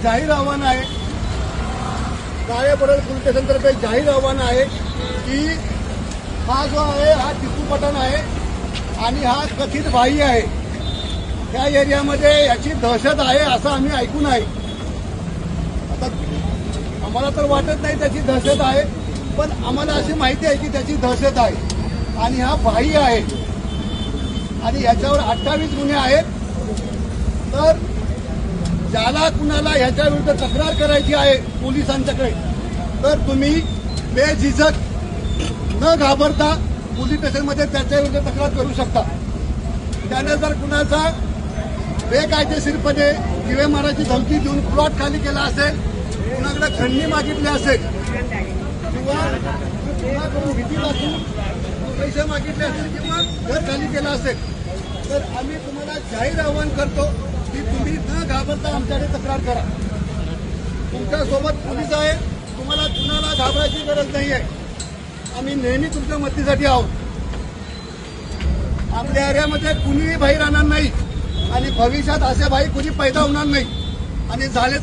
जाहीर आव्हान आहे, काळेपडळ पोलीस स्टेशनतर्फे जाहीर आव्हान आहे की हा जो आहे हा टिपू पठाण आहे आणि हा कथित भाई आहे। त्या एरियामध्ये याची दहशत आहे असं आम्ही ऐकून आहे। आता आम्हाला तर वाटत नाही त्याची दहशत आहे, पण आम्हाला अशी माहिती आहे की त्याची दहशत आहे आणि हा भाई आहे आणि याच्यावर 28 गुन्हे आहेत। तर ज्याला कुणाला याच्या विरुद्ध तक्रार करायची आहे पोलिसांच्याकडे तर तुम्ही बेझिझक न घाबरता पोलीस स्टेशनमध्ये त्याच्या विरुद्ध तक्रार करू शकता। त्याने जर कुणाचा बेकायदेशीरपणे दिवे मारायची धमकी देऊन प्लॉट खाली केला असेल, कुणाकडे खंडणी मागितली असेल किंवा कुणाकडून भीती दाखवून पैसे मागितले असेल किंवा घर खाली केला असेल तर आम्ही तुम्हाला जाहीर आवाहन करतो की तुम्ही न घाबरता आमच्याकडे तक्रार करा। तुमच्यासोबत पोलीस आहे, तुम्हाला कुणाला घाबरायची गरज नाही आहे। आम्ही नेहमी तुमच्या मदतीसाठी आहोत। आपल्या एरियामध्ये कुणीही भाई राहणार नाही आणि भविष्यात असे भाई कुणी पैदा होणार नाही आणि झालेच